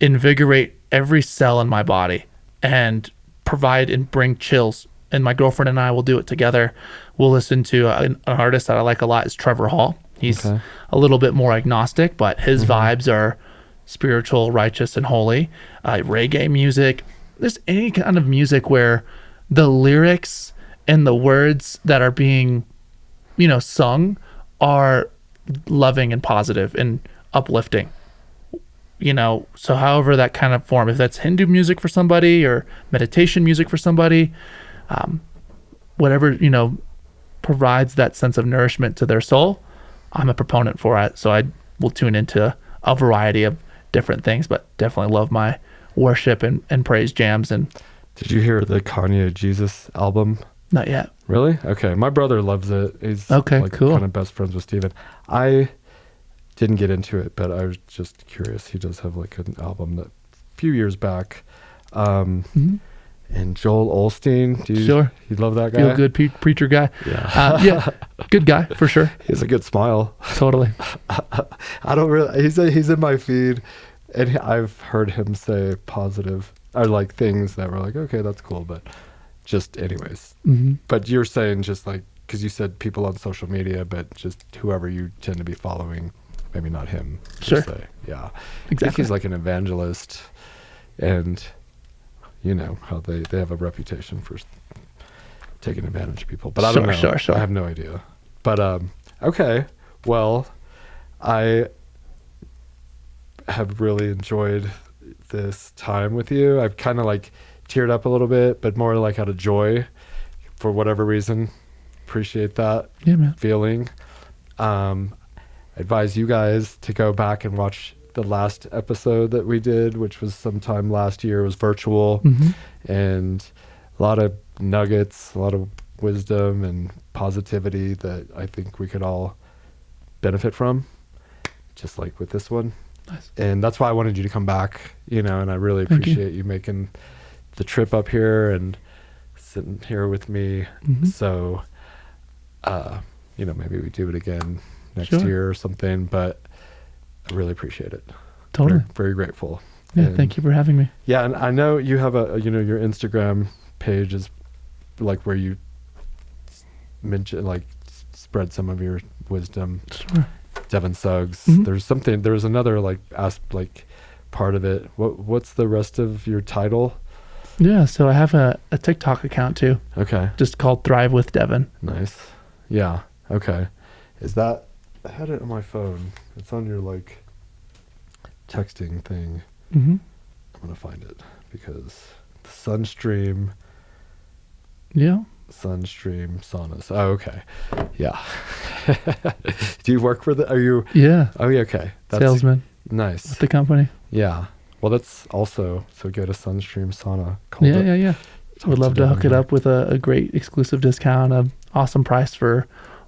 invigorate every cell in my body and provide and bring chills. And my girlfriend and I will do it together. We'll listen to an artist that I like a lot is Trevor Hall. He's a little bit more agnostic, but his vibes are spiritual, righteous, and holy. Reggae music. There's any kind of music where the lyrics and the words that are being, sung are loving and positive and uplifting. So however that kind of form, if that's Hindu music for somebody or meditation music for somebody, whatever, provides that sense of nourishment to their soul, I'm a proponent for it. So I will tune into a variety of different things, but definitely love my worship and praise jams. And did you hear the Kanye Jesus album? Not yet. Really? Okay. My brother loves it. He's cool. Kind of best friends with Steven. I didn't get into it, but I was just curious. He does have like an album that a few years back. And Joel Osteen, you love that guy? Feel good preacher guy. Yeah. Good guy for sure. He has a good smile. Totally. I don't really. He's in my feed, and I've heard him say positive or like things that were like, okay, that's cool, but just anyways. But you're saying just like, because you said people on social media, but just whoever you tend to be following, maybe not him. Sure. Say. Yeah. Exactly. I think he's like an evangelist, and how they have a reputation for taking advantage of people, but I don't know. Sure. I have no idea. But okay, well, I have really enjoyed this time with you. I've kind of like teared up a little bit, but more like out of joy for whatever reason. Appreciate that feeling. I advise you guys to go back and watch the last episode that we did, which was sometime last year, was virtual, and a lot of nuggets, a lot of wisdom and positivity that I think we could all benefit from, just like with this one. Nice. And that's why I wanted you to come back, and I really appreciate you making the trip up here and sitting here with me. So, maybe we do it again next year or something, but I really appreciate it. Totally. Very, very grateful. Yeah. And Thank you for having me. yeah. And I know you have your Instagram page is like where you mention, like, spread some of your wisdom. Sure. Devon Suggs. There was another part of it. What's the rest of your title? Yeah, so I have a TikTok account too. Okay. Just called Thrive with Devon. Nice. Yeah. Okay. I had it on my phone. It's on your texting thing. I'm gonna find it because the Sunstream saunas. Oh, okay. Yeah. Do you work for Are you? Yeah. Oh, yeah. Okay. Salesman. Nice. With the company. Yeah. Well, that's also, so go to Sunstream Sauna. Yeah. I would love to hook it up with a great exclusive discount, an awesome price for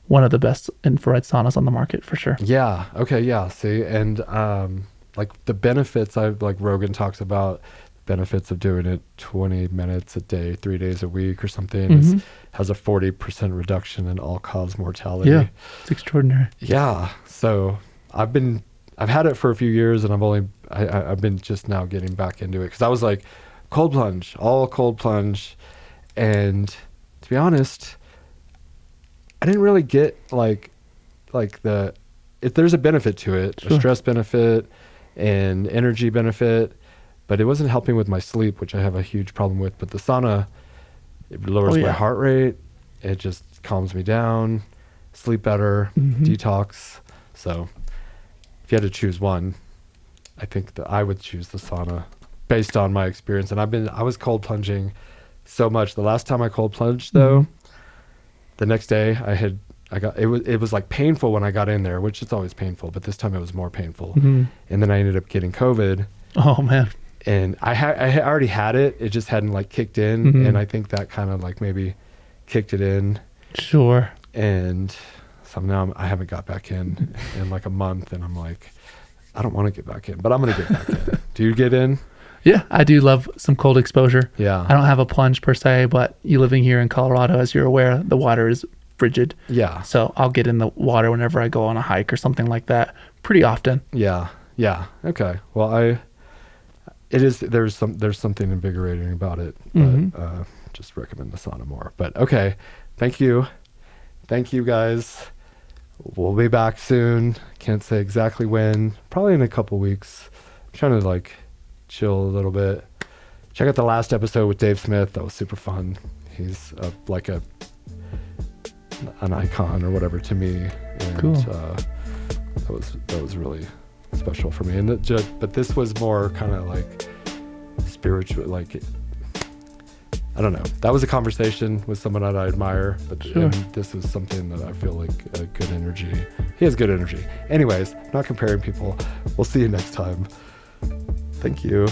one of the best infrared saunas on the market for sure. Yeah. Okay. Yeah. See, and the benefits, Rogan talks about benefits of doing it 20 minutes a day, 3 days a week or something, has a 40% reduction in all-cause mortality. Yeah, it's extraordinary. Yeah. So I've had it for a few years, and I've been just now getting back into it because I was like cold plunge, and to be honest, I didn't really get if there's a benefit to it, Sure. A stress benefit and energy benefit, but it wasn't helping with my sleep, which I have a huge problem with. But the sauna, it lowers my heart rate, it just calms me down, sleep better, detox. So if you had to choose one, I think that I would choose the sauna based on my experience. And I was cold plunging so much. The last time I cold plunged though, the next day it was like painful when I got in there, which it's always painful, but this time it was more painful. And then I ended up getting COVID. Oh man. And I already had it. It just hadn't kicked in. And I think that kind of maybe kicked it in. Sure. And so now I haven't got back in a month, and I'm like, I don't want to get back in, but I'm going to get back in. Do you get in? Yeah, I do love some cold exposure. Yeah. I don't have a plunge per se, but you living here in Colorado, as you're aware, the water is frigid. Yeah. So I'll get in the water whenever I go on a hike or something like that pretty often. Yeah. Yeah. Okay. Well, there's something invigorating about it, but just recommend the sauna more. But okay. Thank you guys. We'll be back soon. Can't say exactly when, probably in a couple weeks. I'm trying to chill a little bit. Check out the last episode with Dave Smith. That was super fun. He's an icon or whatever to me. And, cool. That was really special for me. But this was more kind of spiritual, I don't know. That was a conversation with someone that I admire, but Sure. And this is something that I feel like a good energy. He has good energy. Anyways, not comparing people. We'll see you next time. Thank you.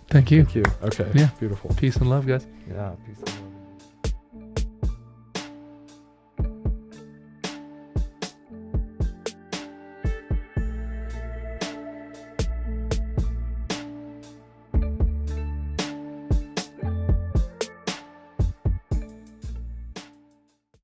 Thank you. Thank you. Okay. Yeah. Beautiful. Peace and love, guys. Yeah. Peace and love.